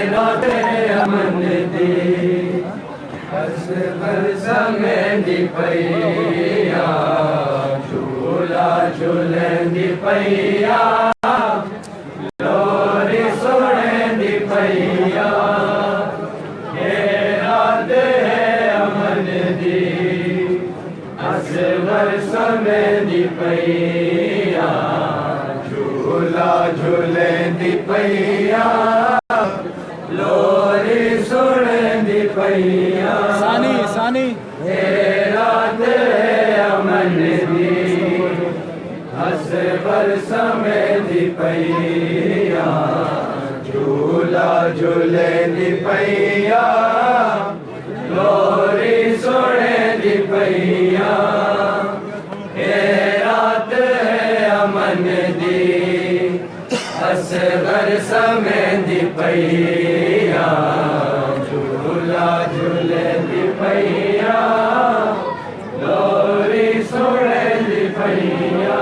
राते अमन दी हस बरसा में दी पैया झूला झूलें दी पैया लोरी सोने दी पैया ये रात है अमन दी हस बरसा में दी पैया झूला झूलें दी पैया लोरी सुने दी पैया सानी सानी रात है अमन दी हस बरस में दी पैया झूला झूले दी पैया लोरी सुने दी पैया रात है अमन दी हस बरस में दी पैया झूला झूले दी पैया लोरी सोने दी पैया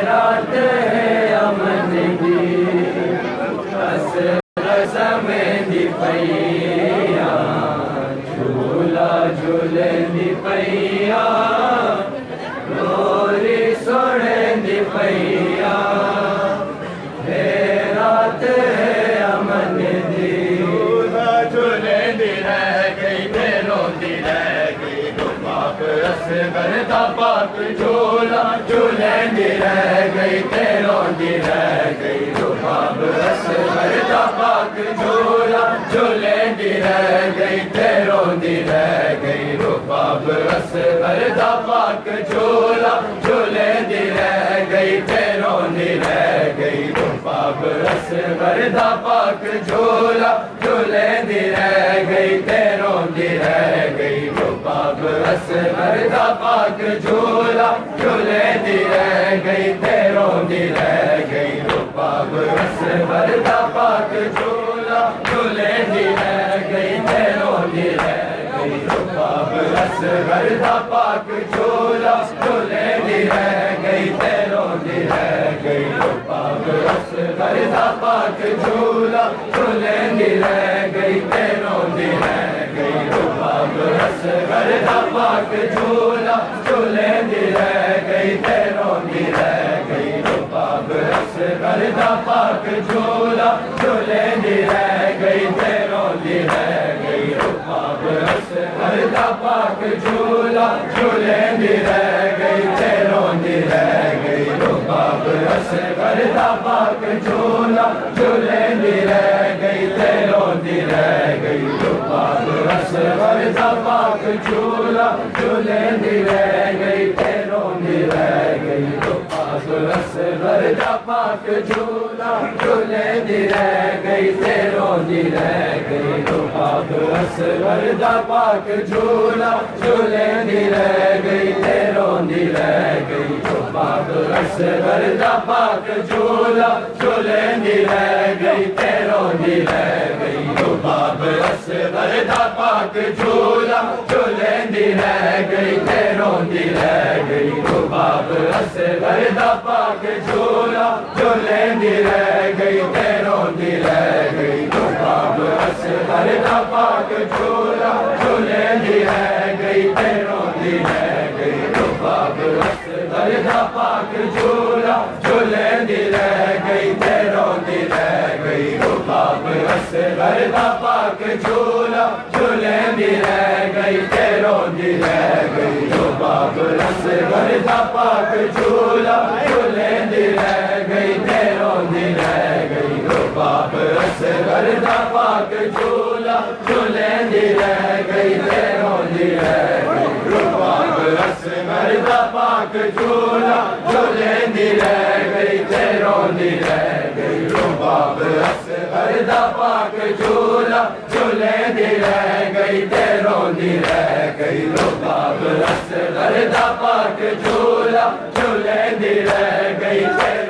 रात है अमन दी हस बरस में दी पैया झूला झूले दी पैया लोरी सोने दी पैया रात है अमन दी झूले दी रह गई रोंदी रह गई तो पाप रस करता पाक झूला झूले दी रह गई रोंदी रह गई तो पाप रस करता पाक झूला झूले दी रह गई रोंदी रह गई तो पाप रस करता पाक झूला झूले दी रह गई रोंदी रह गई तो पाप रस करता पाक झूला झूले दी रह गई रोंदी रह गई तो पाप रस करता पाक झूला झूले दी रह गई रोंदी रह गई तो पाप रस करता पाक झूला झूले दी रह गई रोंदी रह गई तो पाप रस करता पाक झूला झूले दी रह गई रोंदी रह गई तो पाप रस करता पाक झूला झूले दी रह गई रोंदी रह गई तो पाप रस करता पाक झूला झूले दी रह गई रोंदी रह गई तो पाप रस करता पाक झूला झूले दी रह गई रोंदी रह गई तो पाप रस करता पाक झूला झूले दी रह गई रोंदी रह गई तो पाप रस करता पाक झूला झूले दी रह गई रोंदी रह गई तो पाप रस करता पाक झूला झूले दी रह गई रोंदी रह गई तो पाप रस करता पाक झूला झूले दी रह गई रोंदी रह गई तो पाप रस करता पाक झूला झूले दी रह गई रोंदी रह गई तो पाप रस करता पाक झूला झूले दी रह गई रोंदी रह गई तो पाप रस करता पाक झूला झूले दी रह गई रोंदी रह गई तो पाप रस करता पाक झूला झूले दी रह गई रोंदी रह गई तो पाप रस करता पाक झूला झूले दी रह गई रोंदी रह गई तो पाप रस करता पाक झूला झूले दी रह गई रोंदी रह गई तो पाप रस करता पाक झूला झूले दी रह गई रोंदी रह गई तो पाप रस करता पाक झूला झूले दी रह गई रोंदी रह गई तो पाप रस करता पाक झूला झूले दी रह गई रोंदी रह गई तो पाप रस करता पाक झूला झूले दी रह गई रोंदी रह गई तो पाप रस करता पाक झूला झूले दी रह गई रोंदी रह गई तो पाप रस करता पाक झूला झूले दी रह गई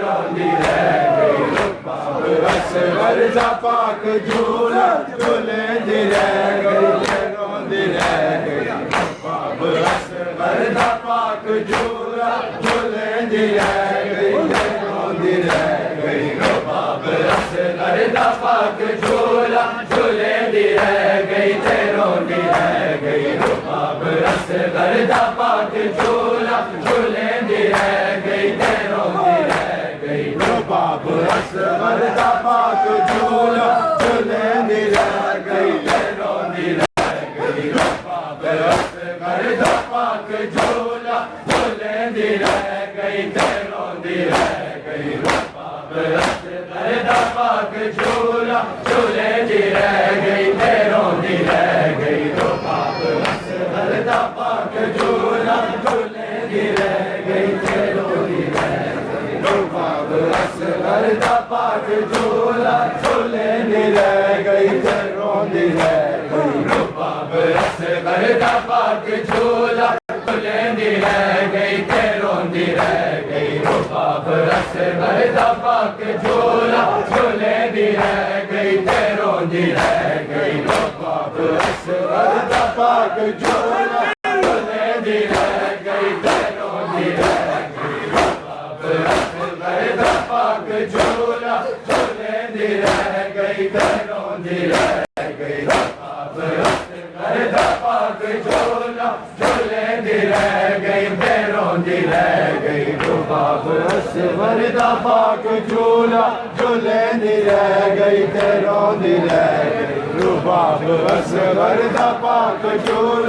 रोंदी रह गई तो पाप रस करता पाक झूला झूले दी रह गई रोंदी रह गई पाप रस करता पाक झूला झूले दी रह गई रोंदी रह गई तो पाप रस करता पाक झूला झूले दी रह गई ते रोंदी रह गई रुबाब असगर दा पाक झूला झूले दी रह गई ते रोंदी रह गई रुबाब असगर दा पाक झूला झूले दी रह गई ते रोंदी रह गई रुबाब असगर दा पाक झूला झूले दी रह गई ते रोंदी रह गई रुबाब असगर दा पाक झूला झूले दी रह गई ते रोंदी रह गई रुबाब असगर दा पाक झूला झूले दी रह गई ते रोंदी रह गई रुबाब असगर दा पाक झूला झूले दी रह गई ते रोंदी रह गई रुबाब असगर दा पाक झूला झूले दी रह गई ते रोंदी रह गई रुबाब असगर दा पाक झूला झूले दी रह गई ते रोंदी रह गई रुबाब असगर दा पाक झूला झूले दी रह गई ते रोंदी रह गई रुबाब असगर दा पाक झूला झूले दी रह गई ते रोंदी रह गई रुबाब असगर दा पाक झूला झूले दी रह गई ते रोंदी रह गई रुबाब असगर दा पाक झूला झूले दी रह गई ते रोंदी रह गई रुबाब असगर दा पाक झूला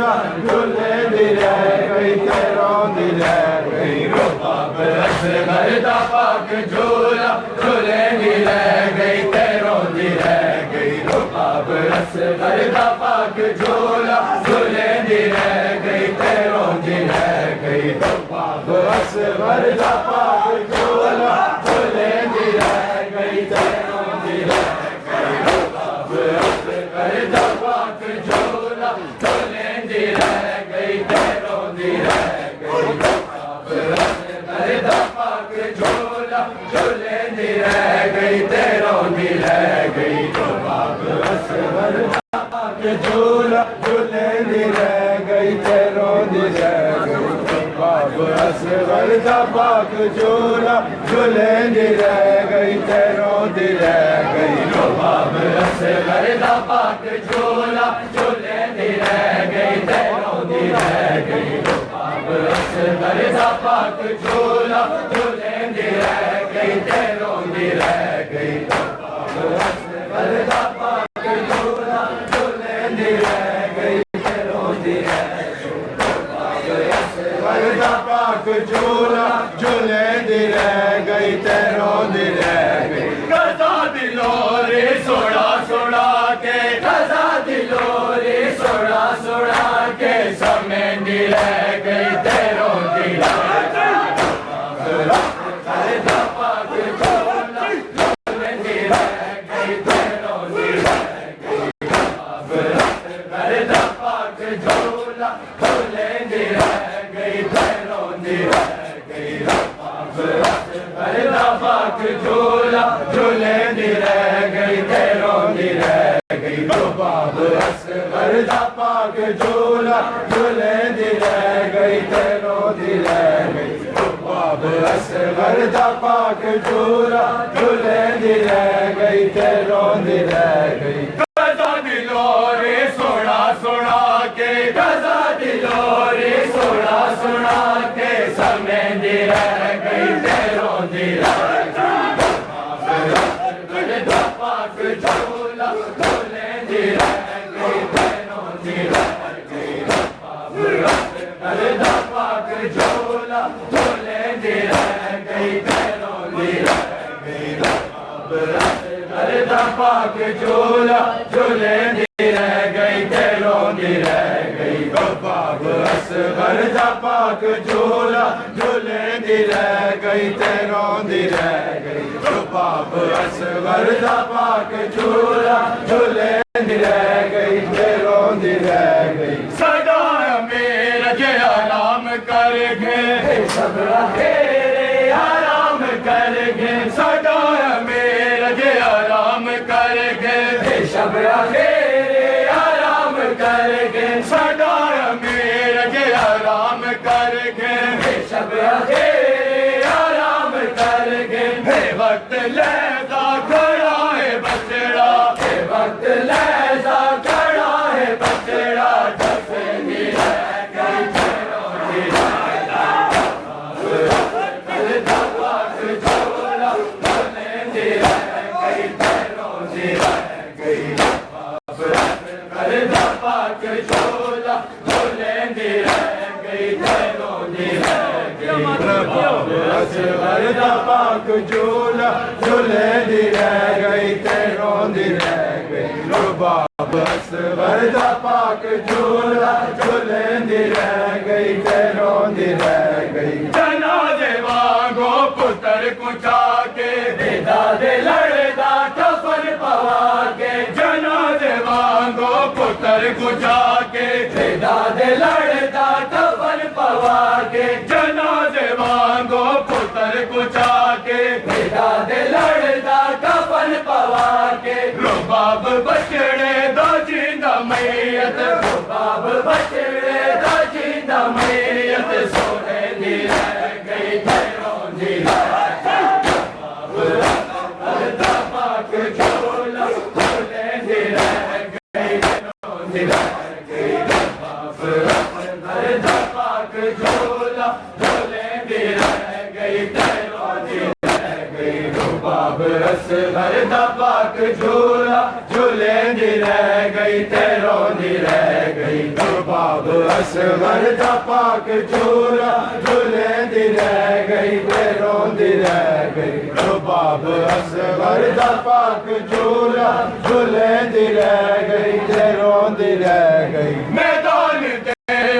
झूले दी रह गई ते रोंदी रह गई रुबाब असगर दा पाक झूला झूले दी रह गई ते रोंदी रह गई रुबाब असगर दा पाक झूला झूले दी रह गई ते रोंदी रह गई रुबाब असगर दा पाक झूला झूले दी रह गई ते रोंदी रह गई रुबाब असगर दा पाक झूला झूले दी रह गई ते रोंदी रह गई रुबाब असगर दा पाक झूला झूले दी रह गई ते रोंदी रह गई रुबाब असगर दा पाक झूला झूले दी रह गई ते रोंदी रह गई रुबाब असगर दा पाक झूला झूले दी रह गई ते रोंदी रह गई रुबाब असगर दा पाक झूला झूले दी रह गई ते रोंदी रह गई रुबाब असगर दा पाक झूला झूले दी रह गई ते रोंदी रह गई रुबाब असगर दा पाक झूला झूले दी रह गई ते रोंदी रह असगर दा पाक झूला झूले दी रह गई ते रोंदी रह गई कज़ा दिलोरे सोड़ा सोड़ा के कज़ा दिलोरे सोड़ा सोड़ा के समेंदी रह गई ते रोंदी रह गई असगर दा पाक झूला झूले दी रह गई ते रोंदी रह गई असगर दा पाक झूला झूले दी रह गई ते रोंदी रह गई रुबाब असगर दा पाक झूला झूले दी रह गई ते रोंदी रह गई रुबाब असगर दा पाक झूला झूले दी रह गई ते रोंदी रह गई रुबाब असगर दा पाक झूला झूले दी रह गई ते रोंदी रह गई कज़ा दिलोरे सोड़ा सोड़ा के कज़ा दिलोरे सोड़ा सोड़ा के समेंदी रह गई ते रोंदी रह गई असगर दा पाक झूला झूले दी रह गई ते रोंदी रह गई असगर दा पाक झूला झूले दी रह गई ते रोंदी रह गई असगर दा पाक झूला झूले दी रह गई ते रोंदी रह गई रुबाब असगर दा पाक झूला झूले दी रह गई ते रोंदी रह गई रुबाब असगर दा पाक झूला झूले दी रह गई ते रोंदी रह गई सदा मेरा जे आराम कर गए सब तेरे आराम कर गए सदा मेरा जे आराम कर गए सब तेरे आराम कर गए सदा मेरा जे आराम कर गए सब तेरे आराम कर गए वक्त लेदा खड़ा है बचड़ा रोंदी रह गई रुबाब असगर दा पाक झोला झूलेंदी रह गई ते रोंदी रह गई रुबाब असगर दा पाक झोला झूलेंदी रह गई ते रोंदी रह गई रुबाब असगर दा पाक झोला झूलेंदी रह गई ते रोंदी रह गई जनाजे वांगो पुत्र कुचा के बेदा दे लड़दा कफन पवा के जनाजे वांगो पुत्र कुचा के बेदा दे लड़दा कफन पवा के जनाजे वांगो पुत्र कुचा के बेदा दे लड़दा कफन पवा के रुबाब बचड़े दा जिंदा मैयत रुबाब बचड़े दा जिंदा मैयत सोने दी रह गई ते रोंदी रह पाक झोला झूलेंदी रह गई रोंदी रह गई रुबाब असगर दा पाक झोला झूलेंदी रह गई ते रोंदी रह गई रुबाब असगर दा पाक झोला झूलेंदी रह गई ते रोंदी रह गई रुबाब असगर दा पाक झोला झूलेंदी रह गई ते रोंदी रह गई रुबाब असगर दा पाक झोला झूलेंदी रह गई ते रोंदी रह गई मैदान दे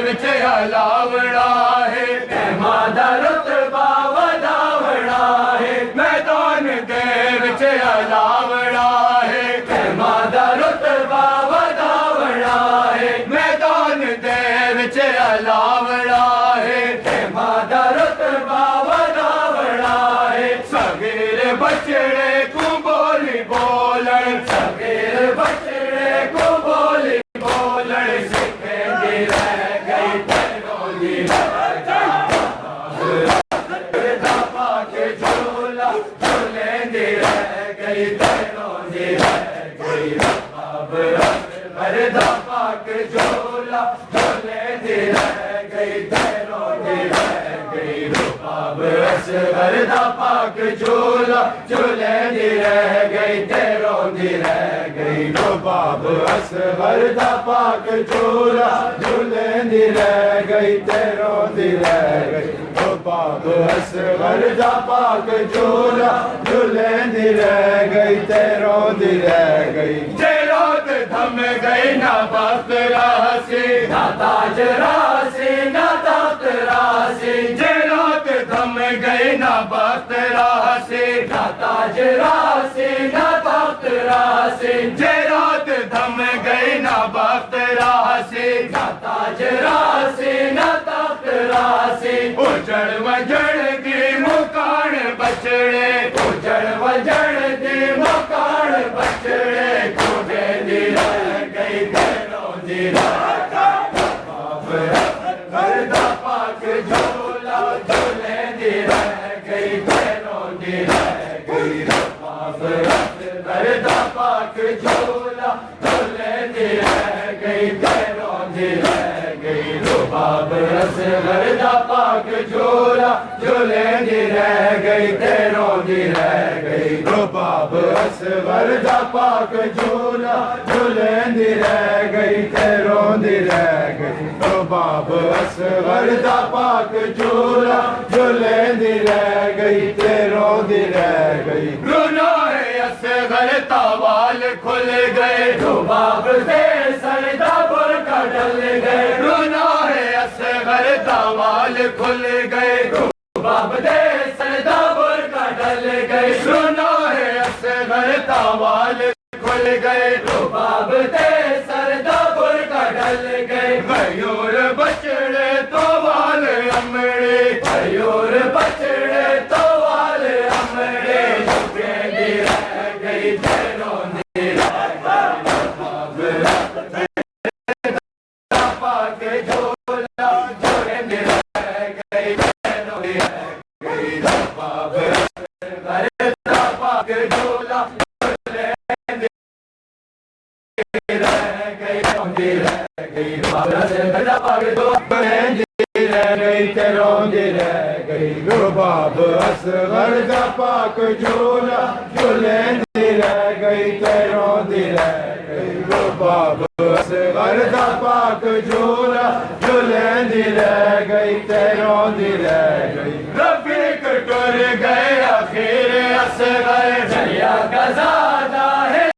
विच हलावड़ा है कहमा दा रुतबा वधावड़ा है मैदान दे विच हलावड़ा है कहमा दा रुतबा वधावड़ा है मैदान दे विच हलावड़ा है कहमा दा रुतबा वधावड़ा है सगीर बचड़े को बोली बोलन सगीर बचड़े को बोली बोलन सिखेंदी रह गई ते रोंदी रह गई दा पाक झोला झूलेंदी रह गई ते रोंदी रह गई रुबाब असगर दा पाक झोला झूलेंदी रह गई ते रोंदी रह गई रुबाब असगर दा पाक झोला झूलेंदी रह गई ते रोंदी रह गई रुबाब असगर दा पाक झोला झूलेंदी रह गई ते रोंदी रह गई रुबाब असगर दा पाक झोला झूलेंदी रह गई ते रोंदी रह गई जे रात थम गई ना बख्त रासी ना ताज रासी ना तख्त रासी जे रात थम गई ना बख्त रासी ना ताज रासी ना तख्त रासी जे रात थम गई ना बख्त रासी ना ताज रासी ना तख्त रासी उजड़ वजड़ दी मुकान बचड़े उजड़ वजड़ दी मुकान बचड़े कूदे दी रह गई ते रोंदी रह असगर दा पाक झोला झूलेंदी रह गई ते रोंदी रह गई रुबाब असगर दा पाक झोला झूलेंदी रह गई ते रोंदी रह गई रुबाब असगर दा पाक झोला झूलेंदी रह गई ते रोंदी रह गई रुबाब असगर दा पाक झोला झूलेंदी रह गई ते रोंदी रह गई रुबाब असगर दा पाक झोला झूलेंदी रह गई ते रोंदी रह गई रोना है असगर तावाल खुल गए रुबाब से सरदा बुरका डल गए रोना है असगर तावाल खुल गए रुबाब दे सरदा बुरका डल गए रोना है असगर तावाल खुल गए रुबाब दे सरदा बुरका डल गए मयूर बचड़े तो वाल अमड़े मयूर बचड़े तो वाल अमड़े झुकेंदी रह गई ते रोंदी रह गई पाक झोला झूलेंदी रह गई ते रोंदी रह गई रुबाब असगर दा पाक झोला झूलेंदी रह गई रोंदी रह गई रुबाब असगर दा पाक झोला रह गई ते रोंदी रह गई रुबाब असगर दा पाक झोला झूलेंदी रह गई ते रोंदी रह गई रुबाब असगर दा पाक झूला झूलेंदी रह गई ते रोंदी रह गई रफीक टुर गए आखिर असगर चलिया कज़ादा है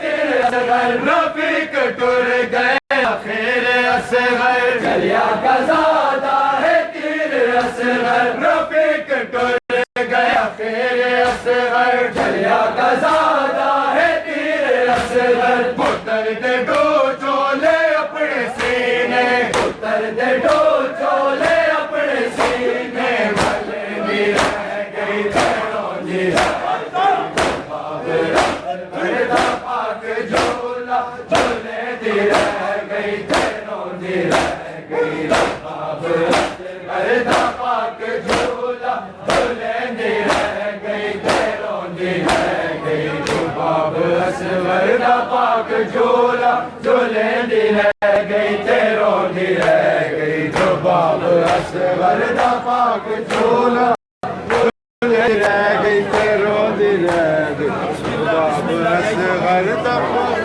तेरे असगर रफीक टुर गए आखिर असगर चलिया कज़ादा है तेरे असगर रफीक टुर गए आखिर असगर चलिया कज़ादा है तेरे असगर पुत्र दे दो चोले अपने सीने पुत्र दे दो चोले अपने सीने भले भी रह गई रोंदी पाक झूला झूले दी रह गई रोंदी रह गई करदा पाक झूला झूले दी रह गई रोंदी रह गई रुबाब असगर दा पाक झूला झूले दी रह गई रोंदी रह गई रुबाब असगर दा पाक झूला रह गई ते रोंदी रह गई रुबाब असगर दा पाक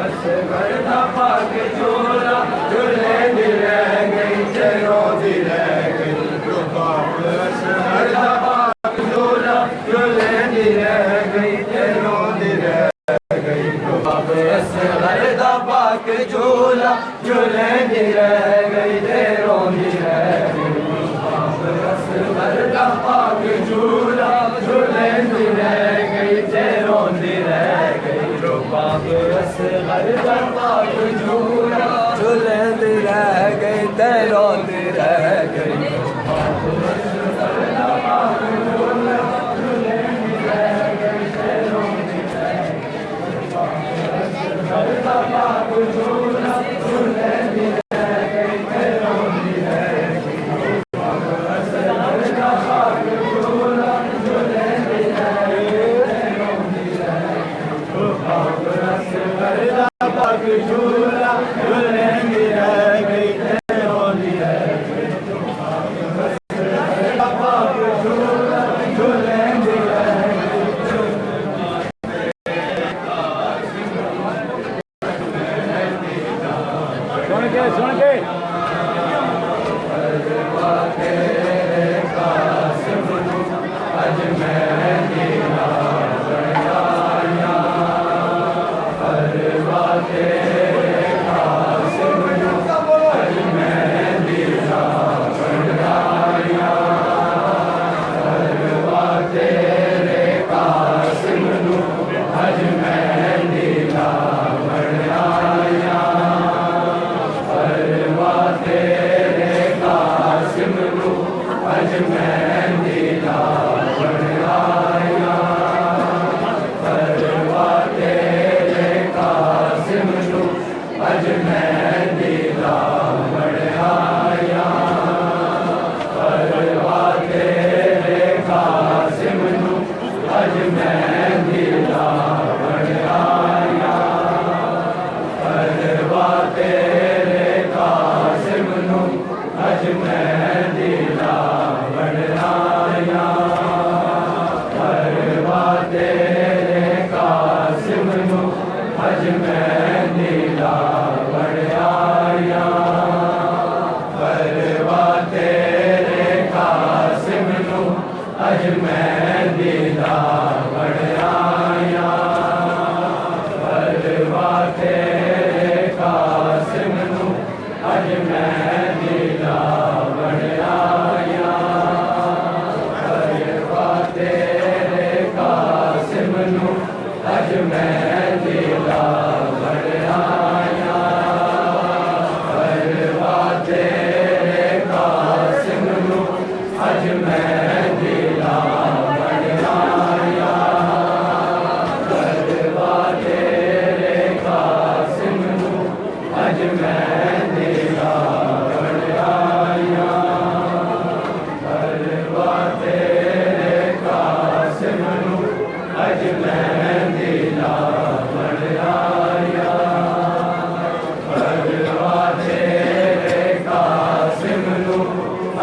असगर दा पाक झूला झूलेंदी रह गई ते रोंदी रह गई रुबाब असगर दा पाक झूला झूलेंदी रह गई ते रोंदी रह गई रुबाब असगर दा पाक झूला झूलेंदी रह गई ते रोंदी रह गई रुबाब असगर दा पाक झूला झूलेंदी रह गई ते रोंदी रह गई रुबाब असगर दा पाक झूला झूलेंदी रह गई ते रोंदी रह गई रुबाब असगर दा पाक झूला झूलेंदी रह गई ते रोंदी रह सुन के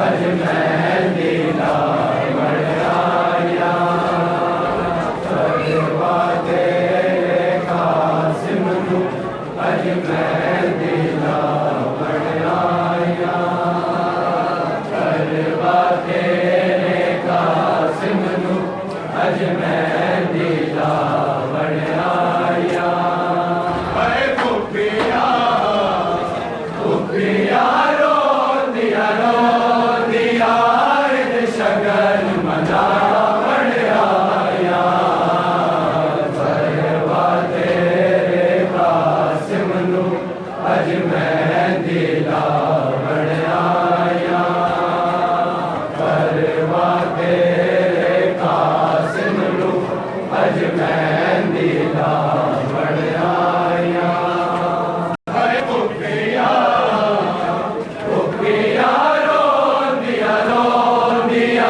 अज मैं दीदा मेहंदी लावण आया अरे फुफिया फुफिया रो दिया शगन मनावण आया परवा तेरे कासिम नू अज मेहंदी लावण आया परवा तेरे कासिम नू अज मेहंदी लावण आया हरे फुफिया फुफिया रो दिया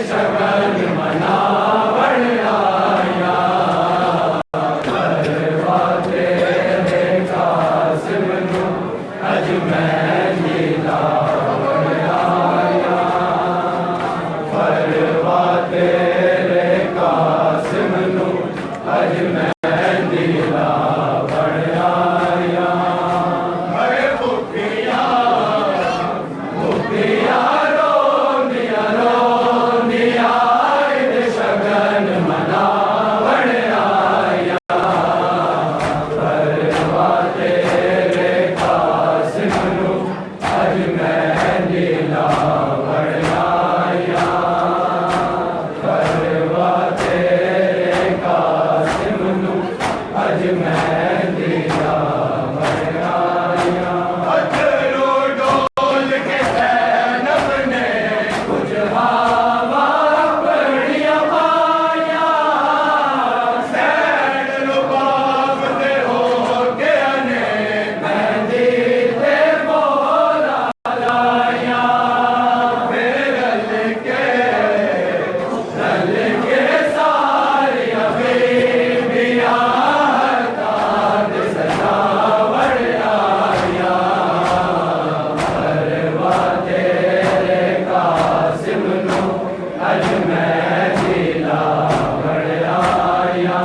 शगन मनावण आया परवा तेरे कासिम नू अज मेहंदी लावण आया परवा तेरे कासिम नू अज मेहंदी लावण आया हरे फुफिया फुफिया रो दिया शगन मनावण आया परवा तेरे कासिम नू अज मेहंदी लावण आया परवा तेरे कासिम नू अज मेहंदी लावण आया अजरो डोल के सैनब ने कुछ हवा बढ़िया पाया सैन रुबाब दे हो के अने मेहंदी ते बोला लाया फिर रल के सारी हबीबियां ताज सजावण आया परवा तेरे कासिम नू अज मेहंदी लावण आया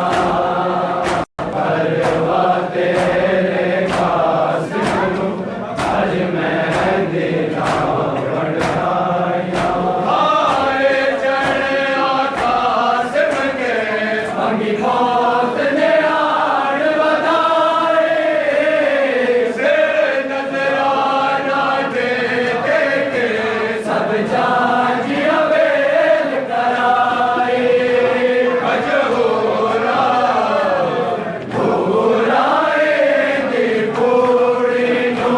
परवा तेरे कासिम नू अज मेहंदी लावण आया हारे चढ़िया कासिम के अंगी मौत ने आड़ बधाए सिर नजराना दे के सब जाजी अवेल कराए अजहूरा भूराए दी पूरी नो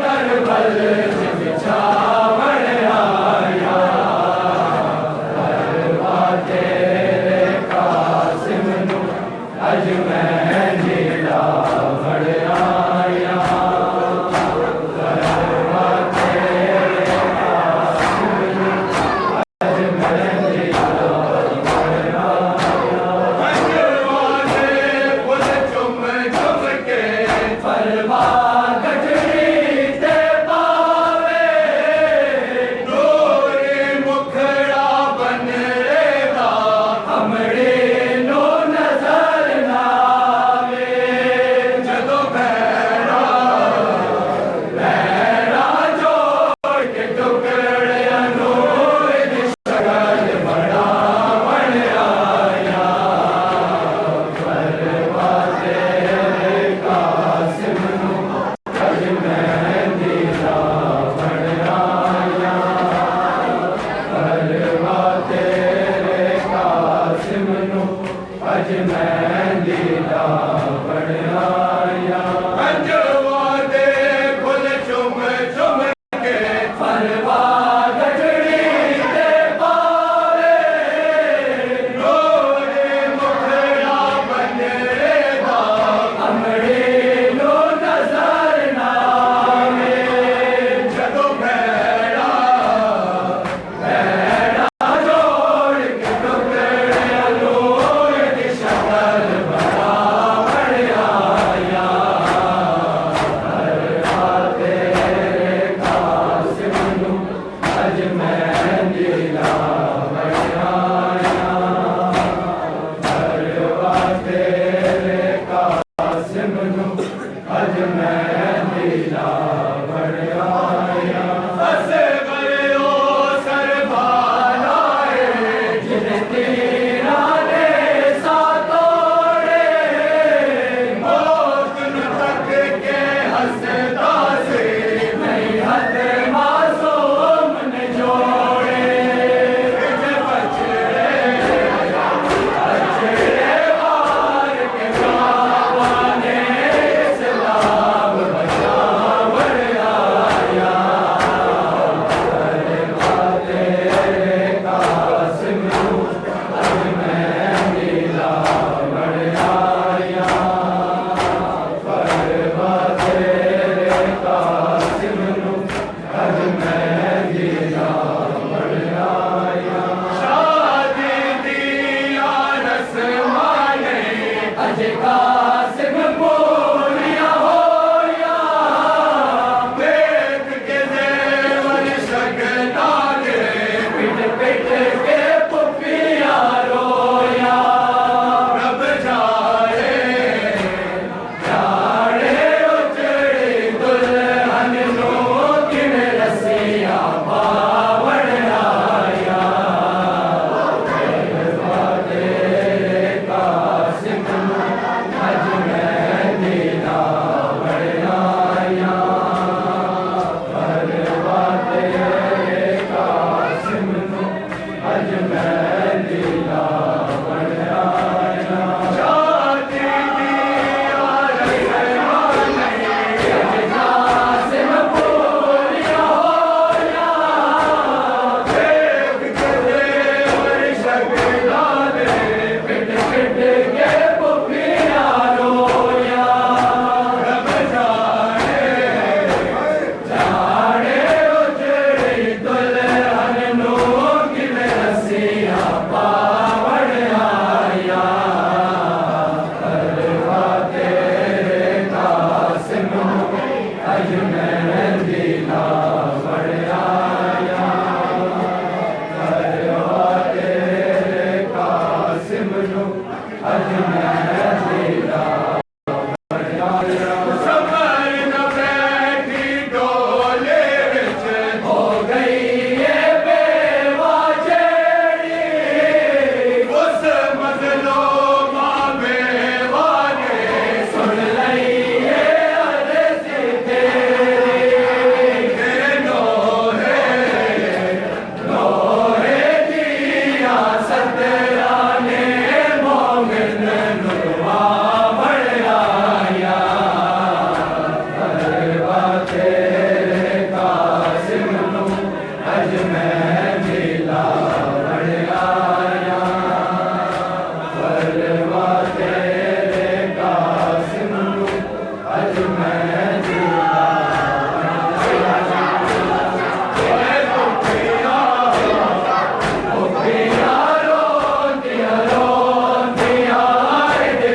करबल बिछावण आया परवा तेरे कासिम नू अज मेहंदी लावण आया परवा तेरे कासिम नू अज मेहंदी लावण आया पंजवाने फुल चुम चुम के परवा गठरी ते पावे डोरे मुखड़ा बन रेगा हमरे नो नजर नावे जदों भैरा जोड़ के टुकड़ियां नू शगन मनावण आया परवा तेरे कासिम नू अज मेहंदी लावण आया परवा तेरे कासिम नू अज मेहंदी लावण आया पंजवा दे फुल चुम चुम के परवा गठड़ी ते पावे डोरे मुखड़ा बन रेगा हमरे नो नजर नावे जदों भैरा जोड़ के टुकड़ियां लो शगन दिया पावण आया करवा तेरे कासिम अज मेहंदी लावण आया करवा तेरे कासिम अज मेहंदी लावण आया समर न बैठी डोले विच हो गई ये बेवा जेड़ी उस मज़लूमा बेवा ने सुन लई ये अर्ज़ तेरी लोहे दिया सतरा ने मोमिन नुवा बण आया करवा तेरे कासिम अज मेहंदी लावण आया करवा तेरे कासिम अज मेहंदी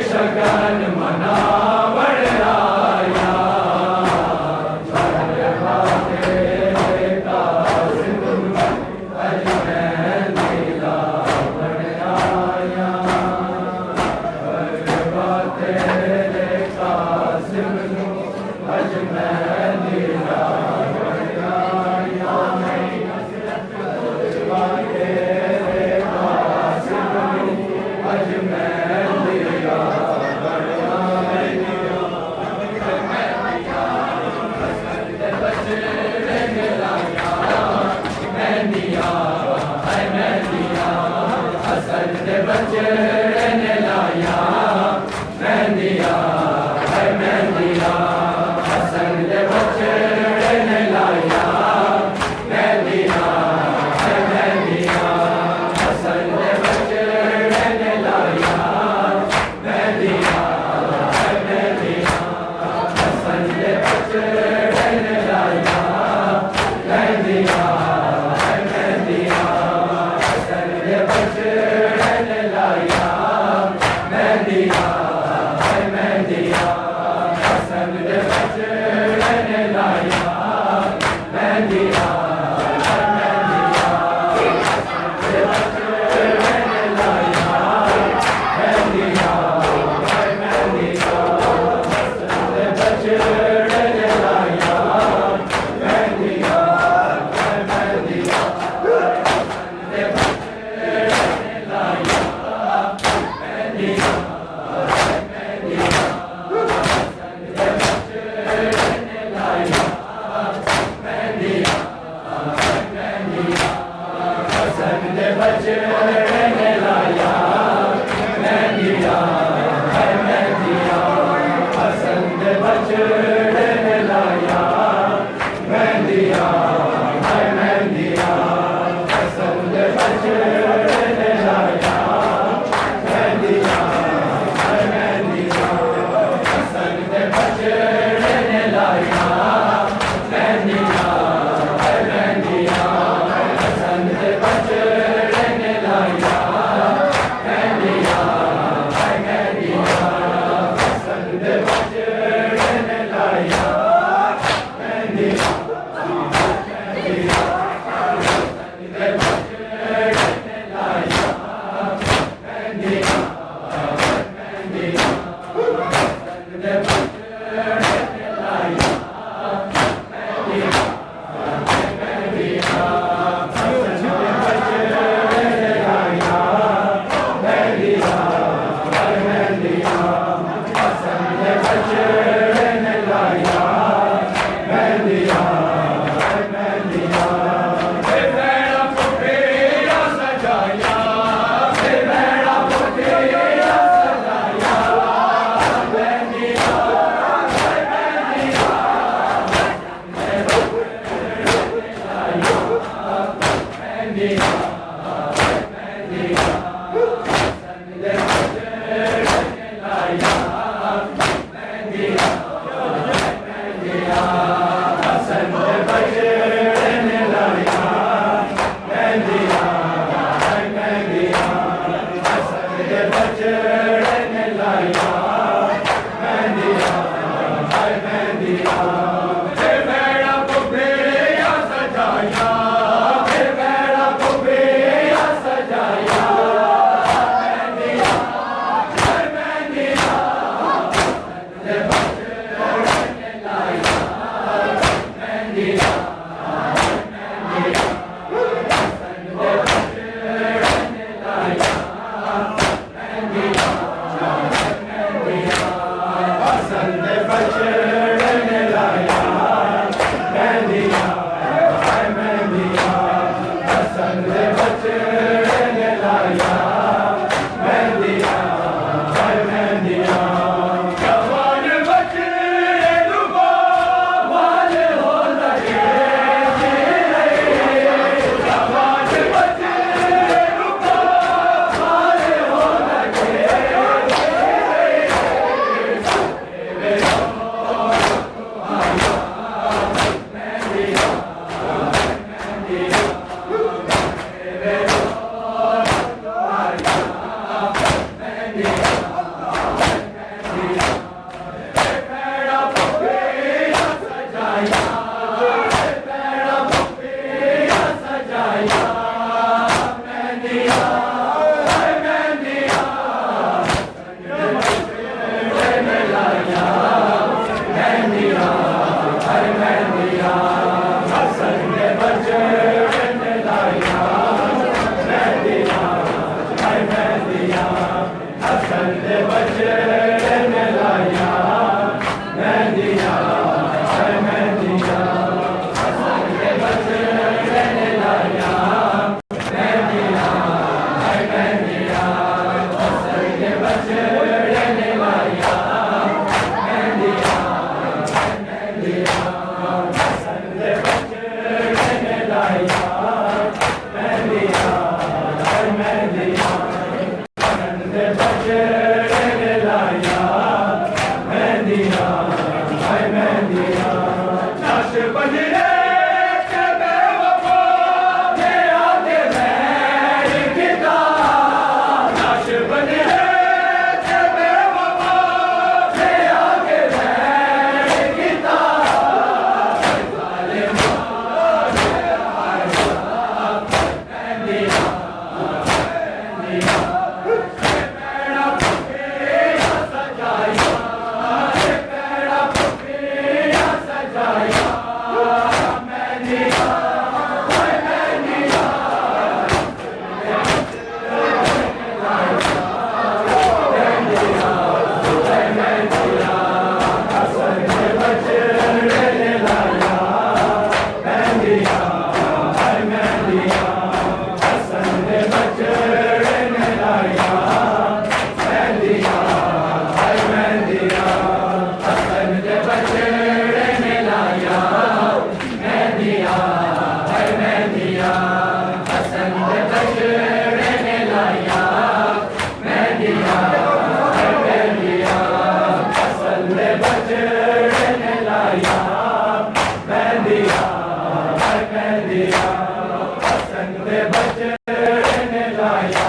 शगन मनावण आया करवा तेरे कासिम अज मेहंदी लावण आया करवा तेरे कासिम अज मेहंदी लावण आया करवा तेरे कासिम अज मेहंदी लावण हसन दे बचड़े ने लाया मेहंदिया है मेहंदिया हसन दे बचड़े ने लाया मेहंदिया है मेहंदिया हसन दे बचड़े ने लाया मेहंदिया है मेहंदिया हसन दे बचड़े ने लाया मेहंदिया है मेहंदिया हसन दे बचड़े ने लाया बचड़े ने लाया